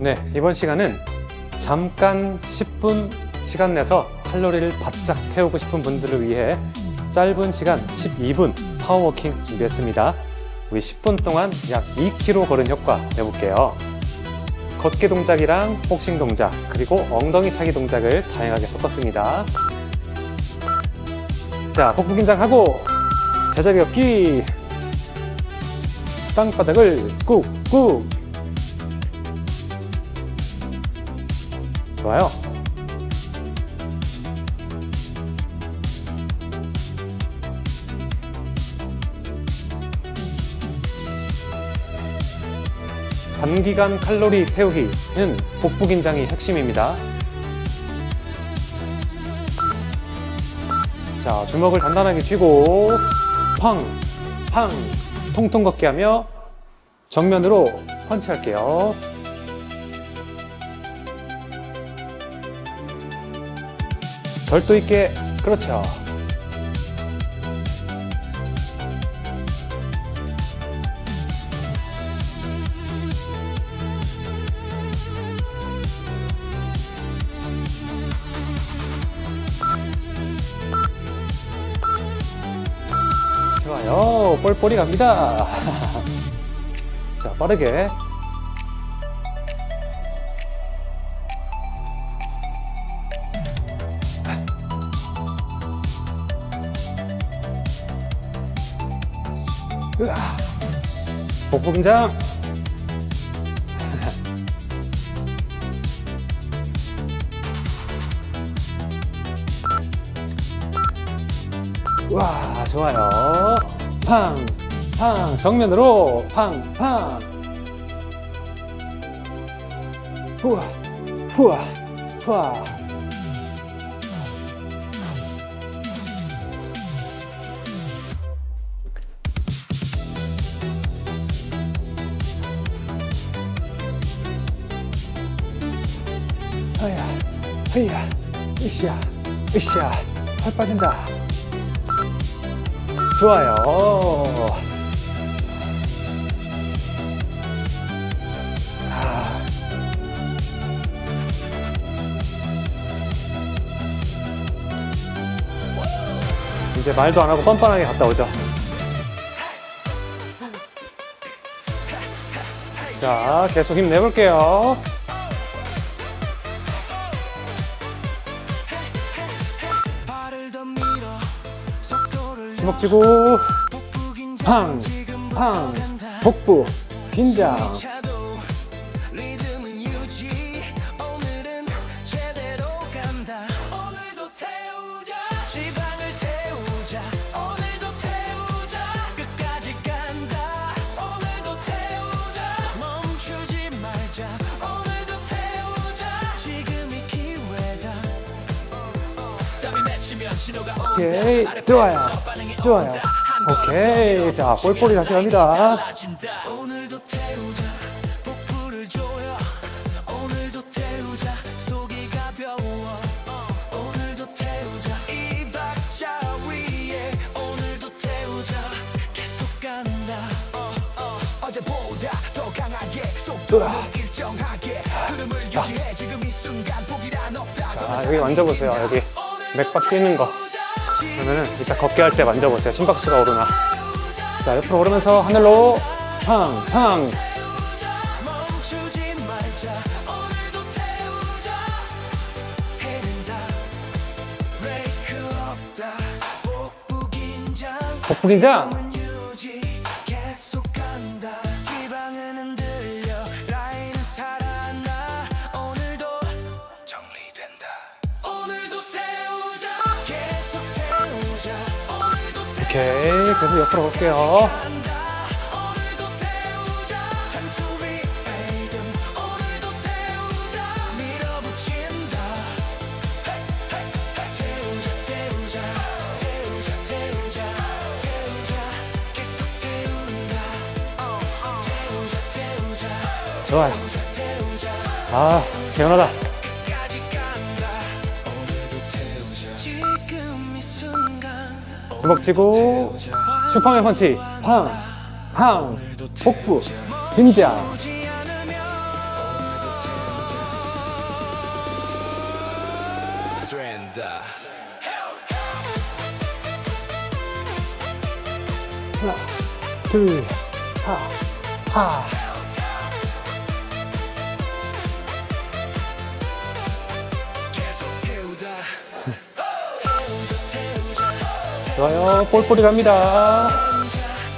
네, 이번 시간은 잠깐 10분 시간 내서 칼로리를 바짝 태우고 싶은 분들을 위해 짧은 시간 12분 파워워킹 준비했습니다. 우리 10분 동안 약 2kg 걸은 효과 내볼게요. 걷기 동작이랑 복싱 동작, 그리고 엉덩이 차기 동작을 다양하게 섞었습니다. 자, 복부 긴장하고 제자리 걷기, 땅바닥을 꾹꾹. 좋아요. 단기간 칼로리 태우기는 복부 긴장이 핵심입니다. 자, 주먹을 단단하게 쥐고 팡! 팡! 통통 걷기 하며 정면으로 펀치할게요. 절도 있게, 그렇죠. 좋아요. 뻘뻘이 갑니다. 자, 빠르게. 으아. 복부 긴장. 와, 좋아요. 팡, 팡, 정면으로 팡, 팡. 후아, 후아, 후아. 허야, 허야, 으쌰, 으쌰. 팔 빠진다. 좋아요. 이제 말도 안 하고 뻔뻔하게 갔다 오죠. 자, 계속 힘내볼게요. 주먹 쥐고 팡! 팡! 복부 긴장. 오케이, 좋아요. 좋아요. 오케이. 자, 뻘뻘이 다시 갑니다. 자, 여기 만져보세요. 여기 맥박 뛰는 거. 그러면은 이따 걷기 할 때 만져보세요. 심박수가 오르나. 자, 옆으로 오르면서 하늘로 팡! 팡! 복부 긴장. 오케이, 계속 옆으로 갈게요. 좋아요. 아, 개운하다. 주먹 쥐고 슈퍼맨 펀치 팡! 팡! 복부 긴장. 태우다. 하나, 둘, 하. 계속 태우다. 좋아요. 볼볼이 갑니다.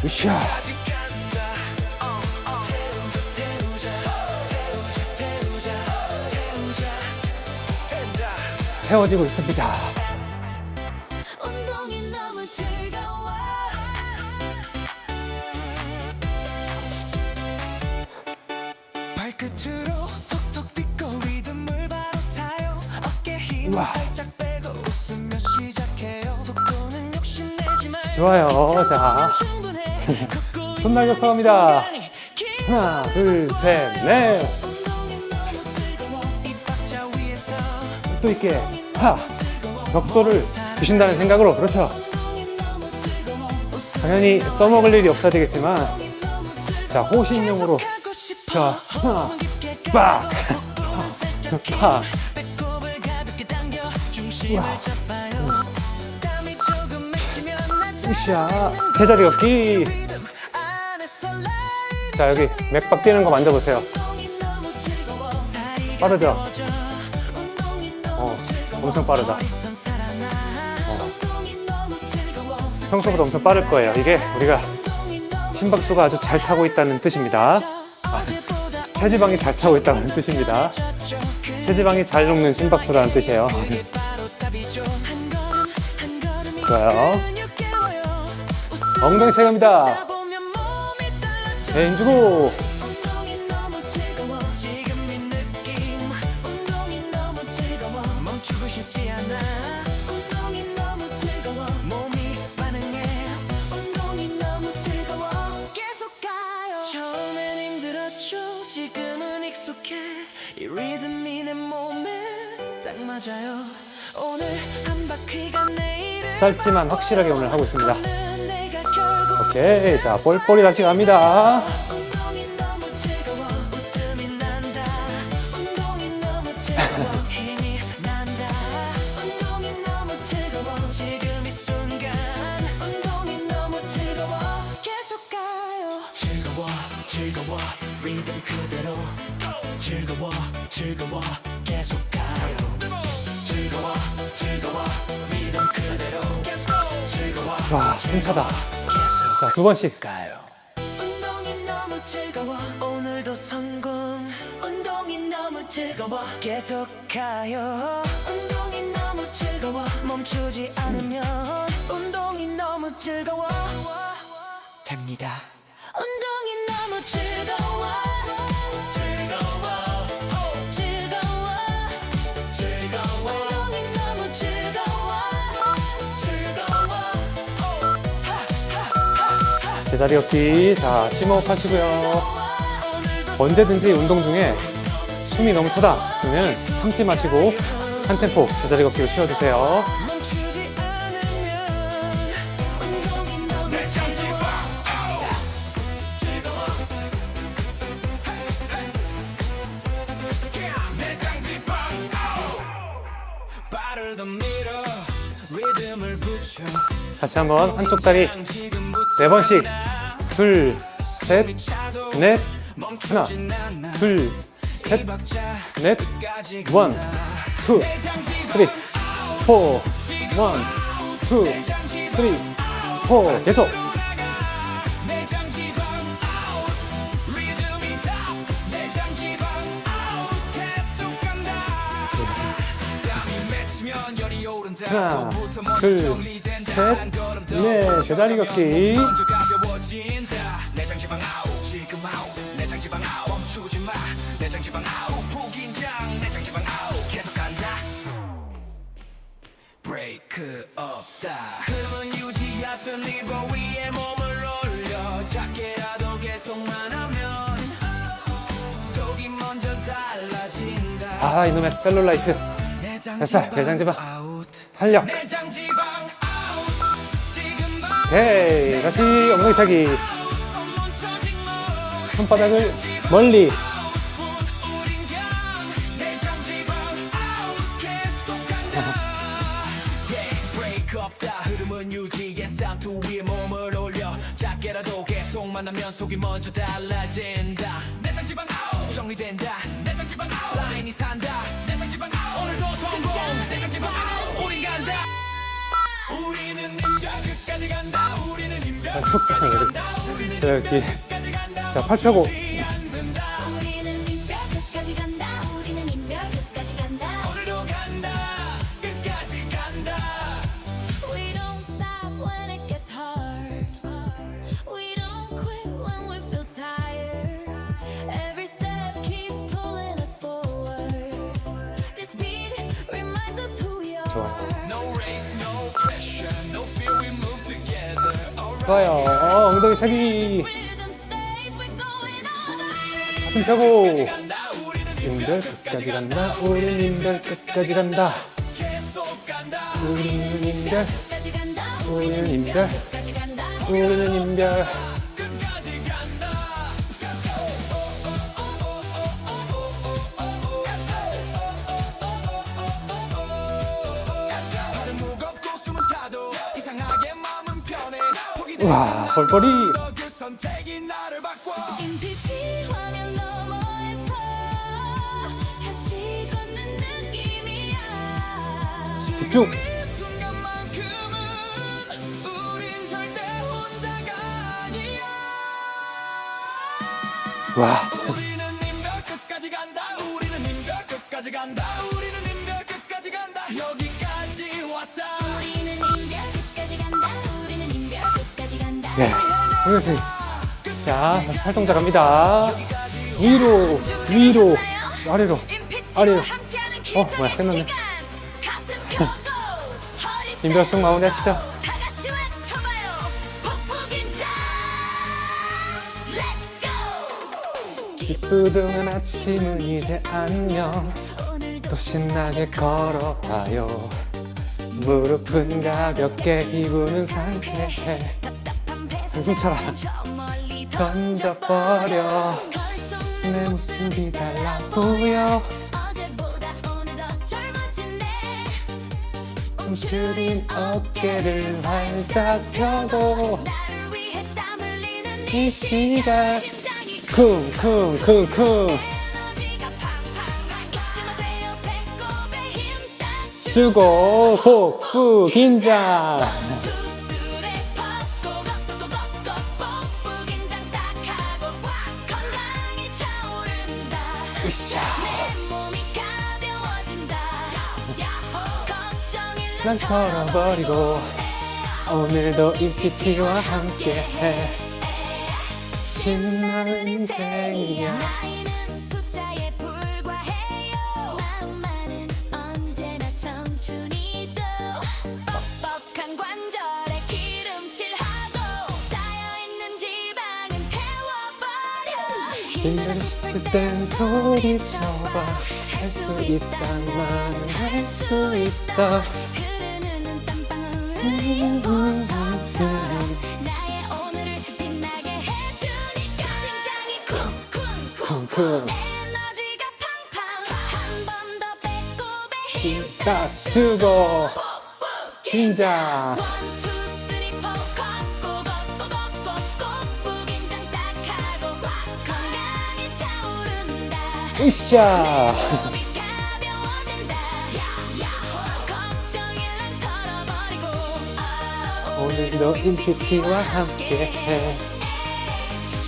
으쌰. 아직 간다. 태우자. 태워지고 있습니다. 운동이 너무 즐거워. 발끝으로 톡톡 뛰고 리듬을 바로 타요. 어깨 힘을 우와. 살짝 빼고 웃으며 시작해요. 속도는 욕심내지 말고 좋아요. 자, 충분해. 걷고 손 날려 있는 갑니다. 순간이 하나, 둘, 셋, 넷. 운동이 너무 즐거워. 이 박자 위에서 또 있게. 벽돌을 주신다는 생각으로. 그렇죠. 당연히 써먹을 일이 없어야 되겠지만, 자, 호신용으로. 하고 싶어. 자, 하나, 빡! 팍! 배꼽을 가볍게 당겨 중심을 우와. 잡아요. 땀이 조금 맺히면 나 으쌰. 제자리 걷기. 리듬 안에서 라이딩. 자, 여기 맥박 뛰는 거 만져보세요. 운동이 너무 즐거워. 살이 빠르죠? 가벼워져. 운동이 너무 즐거워. 엄청 빠르다. 머리선 살아나. 운동이 너무 즐거워. 평소보다 엄청 빠를 거예요. 이게 우리가 운동이 너무 심박수가 아주 잘 타고 있다는 뜻입니다. 어제보다 체지방이 잘 타고 있다는 뜻입니다. 졌죠. 체지방이 잘 녹는 심박수라는 뜻이에요. 그게 바로 답이죠. 한 걸음 한 걸음이 좋아요. 근육해워요. 엉덩이 체갑니다. 웃다 보면 몸이 달라져. 개인 주고. 운동이 너무 즐거워. 지금 이 느낌. 운동이 너무 즐거워. 멈추고 싶지 않아. 운동이 너무 즐거워. 몸이 반응해. 운동이 너무 즐거워. 계속 가요. 처음엔 힘들었죠. 지금은 익숙해. 이 리듬이 내 몸에 딱 맞아요. 오늘 한 바퀴가 내일을 짧지만 확실하게 오늘 하고 있습니다. 내가 결국 오케이. 자, 볼볼이 같이 갑니다. 운동이 너무 즐거워. 웃음이 난다. 운동이 너무 즐거워. 힘이 난다. 운동이 너무 즐거워. 지금 이 순간 운동이 너무 즐거워. 계속 가요. 즐거워 즐거워 리듬 그대로 즐거워 즐거워 계속 가요. 즐거워 즐거워 리듬 그대로 즐거워 와, 숨차다. 계속 자, 두 번씩. 가요. 운동이 너무 즐거워. 오늘도 성공. 운동이 너무 즐거워. 계속 가요. 운동이 너무 즐거워. 멈추지 않으면 운동이 너무 즐거워. 됩니다. 운동이 너무 즐거워. 즐거워. 즐거워. 즐거워. 운동이 너무 즐거워. 즐거워. 제자리 걷기. 자, 심호흡 하시고요. 언제든지 운동 중에 숨이 너무 차다. 그러면 참지 마시고 한 템포 제자리 걷기로 쉬어주세요. 멈추지 않으면 운동이 너무 즐거워. 발을 더 밀어 리듬을 붙여 다시 한번 한쪽 다리 네 번씩. 둘, 셋, 넷. 하나, 둘, 셋, 넷. 원, 투, 쓰리, 포. 원, 투, 쓰리, 포. 계속. 하나, 둘, 셋, 넷. 제자리 걷기. 브레이크 없다. 흐름은 유지하수 리버 위에 몸을 올려 작게라도 계속만 하면 속이 먼저 달라진다. 아, 이놈의 셀룰라이트. 뱃살, 내장지방, 탄력. 오케이. 다시 엉덩이 차기. 손바닥을 멀리. 만나면 속이 먼저 달라진다 내장 지방 아웃 정리된다 내장 지방 아웃 라인이 산다 내장 지방 아웃 오늘도 성공 내장 지방 아웃 우린 간다 우리는 인별 끝까지 간다 우리는 인별 끝까지 간다 우리는 자, 여기. 끝까지 간다 자, 팔 펴고. 지 않는다 우리는 인별 끝까지 간다. 우리는 인별 끝까지 간다. 오늘도 간다 끝까지 간다 We don't stop when it gets hard. We don't quit when we feel tired. Every step keeps pulling us forward. This beat reminds us who we are. 좋아요. No race no pressure no fear we move together alright 좋아요. 엉덩이 차기. Rhythm stays, we're going all the way. 가슴 펴고. 간다 우리는 인별 끝까지 간다. 우린 인별 끝까지 간다. 계속 간다 우리는 인별. 끝까지 간다. 우리는 인별. 끝까지 간다. 우리는 인별. 끝까지 간다 발은 무겁고 숨은 차도 이상하게 마음은 편해 포기될 와, 벌벌이. 그 선택이 나를 바꿔 인피티 화면 너머에서 같이 걷는 느낌이야. 집중. 이 순간만큼은 우린 절대 혼자가 아니야 와. 우리는 인별 끝까지 간다 우리는 인별 끝까지 간다 우리는 인별 끝까지 간다 여기까지 왔다 우리는 인별 끝까지 간다. 우리는 인별 끝까지 간다. 네. 그렇지. 자, 다시 팔 동작 갑니다. 위로, 위로, 아래로, 아래로. 뭐야, 끝났네. 인별성 마무리 하시죠. 다 같이 외쳐봐요. 폭풍인자. Let's go. 찌뿌둥한 아침은 이제 안녕. 오늘도 또 신나게 걸어봐요. 무릎은 가볍게 기분은 상쾌해. 답답한 배 한숨 차라. 저 멀리 던져버려. 내 모습이 달라 보여. 어제보다 오늘 더 젊어지네. 움츠린 어깨를 활짝 펴고 나를 위해 땀 흘리는 이 시간 심장이 쿵쿵쿵쿵 에너지가 팡팡 잊지 마세요. 배꼽에 힘 딱 주고 복부 긴장 투술에 뻗고 걷고 복부 긴장 딱 하고 건강이 차오른다. 으쌰. 내 몸이 가벼워진다. 걱정일 난 털어버리고 오늘도 인피티와 함께해. 신나는 인생이야. 나이는 숫자에 불과해요. 마음만은 언제나 청춘이죠. 뻑뻑한 관절에 기름칠하고 쌓여있는 지방은 태워버려. 힘들고 싶을 땐 소리쳐봐. 할 수 있다만 할 수 있다. 흐르는 땀방울 나의 오늘을 빛나게 해주니까 심장이 쿵쿵쿵 쿵쿵 에너지가 팡팡 한 번 더 배꼽에 힘 딱 주고 긴장 원, 투, 쓰리, 포 걷고 복부 긴장 딱 하고 건강이 차오른다. 으쌰. 몸이 가벼워진다. 걱정일 난 털어버리고 오늘도 인피티와 함께해.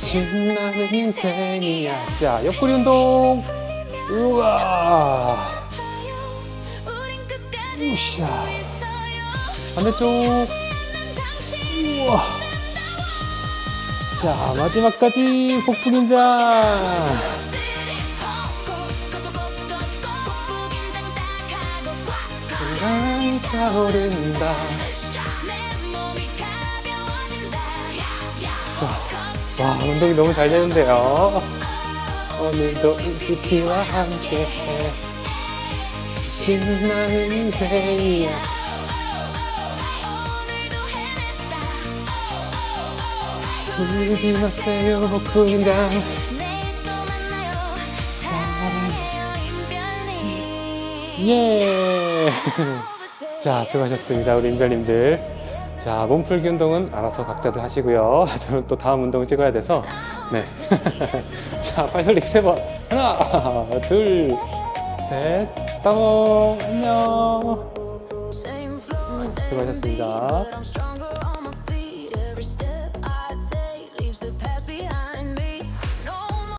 신나는 인생이야. 자, 옆구리 운동. 우와. 우린 끝까지 으쌰. 있어요. 반대쪽. 난 당신 우와. 자, 마지막까지 복부 긴장. 복부 긴장 딱 하고 건강이 차오른다. 내 몸이 가벼워진다. 자, 와, 운동이 너무 잘 되는데요. 오늘도 인피티와 함께해. 신나는 인생이야. 오늘도 해냈다. 울지 마세요, 복부 긴장. 내일 또 만나요. 사랑해요 인별님. 예. 자, 수고하셨습니다, 우리 인별님들. 자, 몸풀기 운동은 알아서 각자들 하시고요. 저는 또 다음 운동을 찍어야 돼서. 네. 자, 팔 돌리기 3번. 하나, 둘, 셋. 따봉. 안녕. Same floor, same 수고하셨습니다. beat, but I'm stronger on my